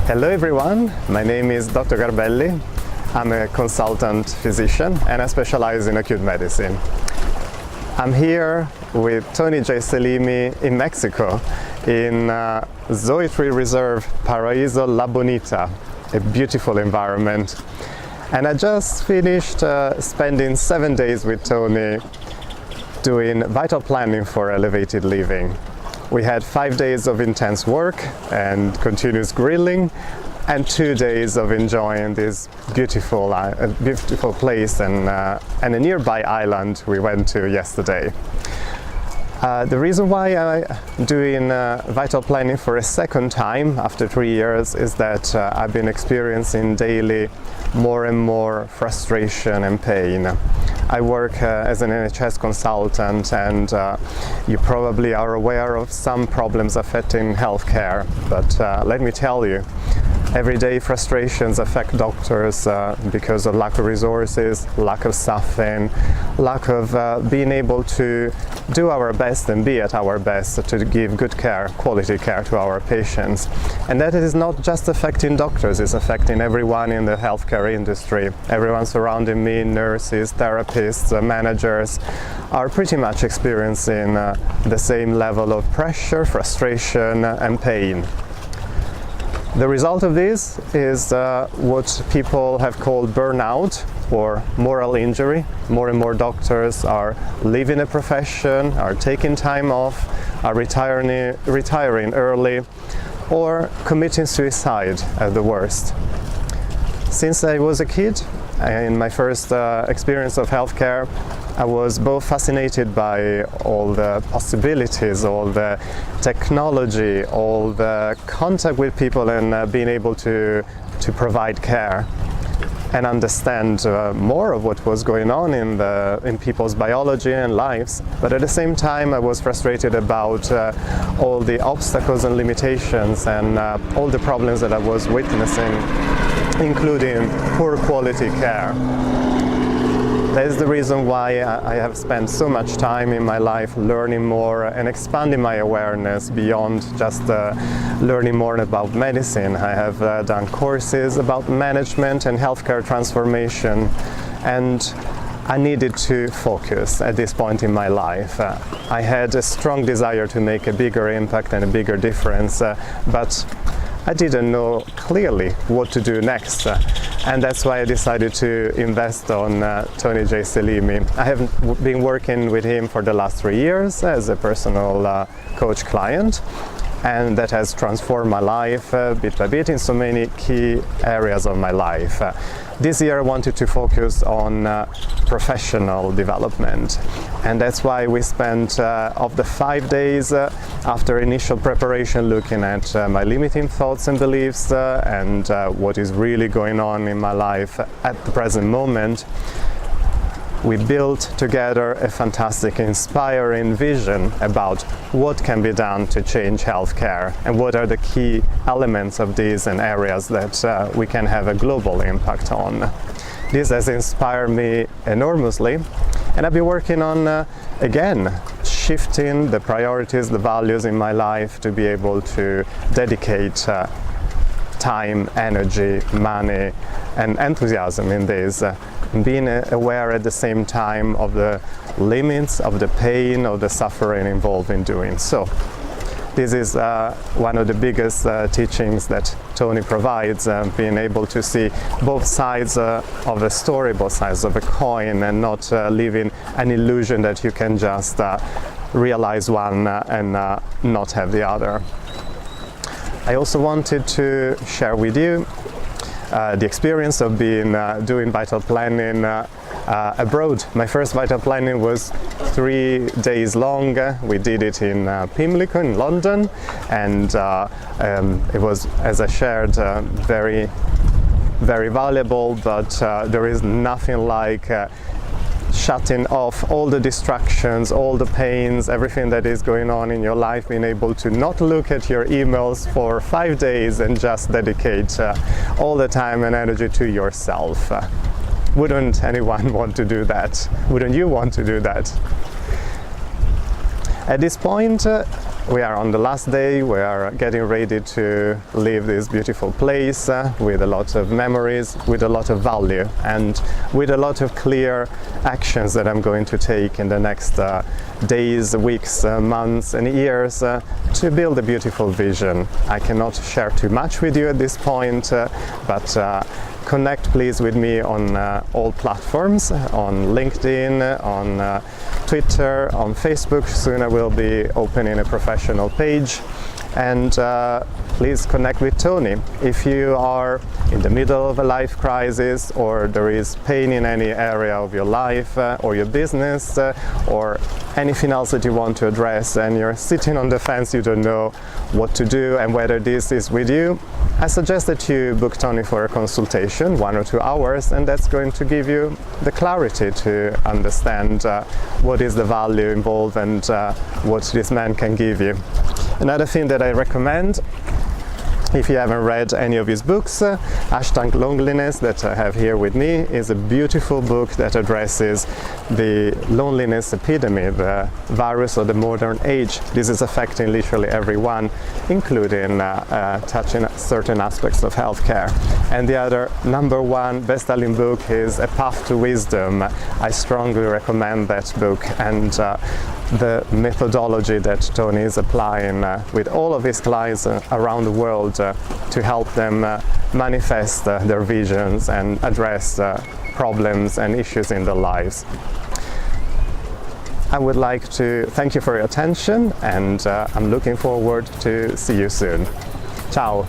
Hello everyone, my name is Dr. Garbelli. I'm a consultant physician and I specialize in acute medicine. I'm here with Tony J. Selimi in Mexico in Zoe Reserve Paraíso La Bonita, a beautiful environment. And I just finished spending 7 days with Tony doing vital planning for elevated living. We had 5 days of intense work and continuous grilling and 2 days of enjoying this beautiful place and a nearby island we went to yesterday. The reason why I'm doing vital planning for a second time after 3 years is that I've been experiencing daily more and more frustration and pain. I work as an NHS consultant and you probably are aware of some problems affecting healthcare, but let me tell you, everyday frustrations affect doctors because of lack of resources, lack of staffing, lack of being able to do our best and be at our best to give good care, quality care to our patients. And that is not just affecting doctors, it's affecting everyone in the healthcare industry. Everyone surrounding me, nurses, therapists, managers, are pretty much experiencing the same level of pressure, frustration and pain. The result of this is what people have called burnout or moral injury. More and more doctors are leaving a profession, are taking time off, are retiring early, or committing suicide at the worst. Since I was a kid, in my first experience of healthcare, I was both fascinated by all the possibilities, all the technology, all the contact with people and being able to provide care and understand more of what was going on in people's biology and lives. But at the same time, I was frustrated about all the obstacles and limitations and all the problems that I was witnessing, including poor quality care. That is the reason why I have spent so much time in my life learning more and expanding my awareness beyond just learning more about medicine. I have done courses about management and healthcare transformation, and I needed to focus at this point in my life. I had a strong desire to make a bigger impact and a bigger difference, but I didn't know clearly what to do next, and that's why I decided to invest on Tony J. Selimi. I have been working with him for the last 3 years as a personal coach client, and that has transformed my life bit by bit in so many key areas of my life. This year I wanted to focus on professional development, and that's why we spent of the 5 days after initial preparation looking at my limiting thoughts and beliefs and what is really going on in my life at the present moment. We built together a fantastic, inspiring vision about what can be done to change healthcare and what are the key elements of these and areas that we can have a global impact on. This has inspired me enormously, and I've been working on, again, shifting the priorities, the values in my life to be able to dedicate time, energy, money and enthusiasm in this, being aware at the same time of the limits, of the pain, of the suffering involved in doing so. This is one of the biggest teachings that Tony provides, being able to see both sides of a story, both sides of a coin, and not living an illusion that you can just realize one and not have the other. I also wanted to share with you the experience of doing vital planning abroad. My first vital planning was 3 days long. We did it in Pimlico in London, and it was, as I shared, very, very valuable, but there is nothing like shutting off all the distractions, all the pains, everything that is going on in your life, being able to not look at your emails for 5 days and just dedicate all the time and energy to yourself. Wouldn't anyone want to do that? Wouldn't you want to do that? At this point, We are on the last day. We are getting ready to leave this beautiful place with a lot of memories, with a lot of value, and with a lot of clear actions that I'm going to take in the next days, weeks, months and years to build a beautiful vision. I cannot share too much with you at this point, but connect please with me on all platforms, on LinkedIn, on Twitter, on Facebook. Soon I will be opening a professional page, and please connect with Tony. If you are in the middle of a life crisis, or there is pain in any area of your life or your business or anything else that you want to address, and you're sitting on the fence, you don't know what to do and whether this is with you, I suggest that you book Tony for a consultation, 1 or 2 hours, and that's going to give you the clarity to understand what is the value involved and what this man can give you. Another thing that I recommend, if you haven't read any of his books, #Loneliness, that I have here with me, is a beautiful book that addresses the loneliness epidemic, the virus of the modern age. This is affecting literally everyone, including touching certain aspects of healthcare. And the other #1 best-selling book is A Path to Wisdom. I strongly recommend that book, and the methodology that Tony is applying with all of his clients around the world to help them manifest their visions and address problems and issues in their lives. I would like to thank you for your attention, and I'm looking forward to see you soon. Ciao!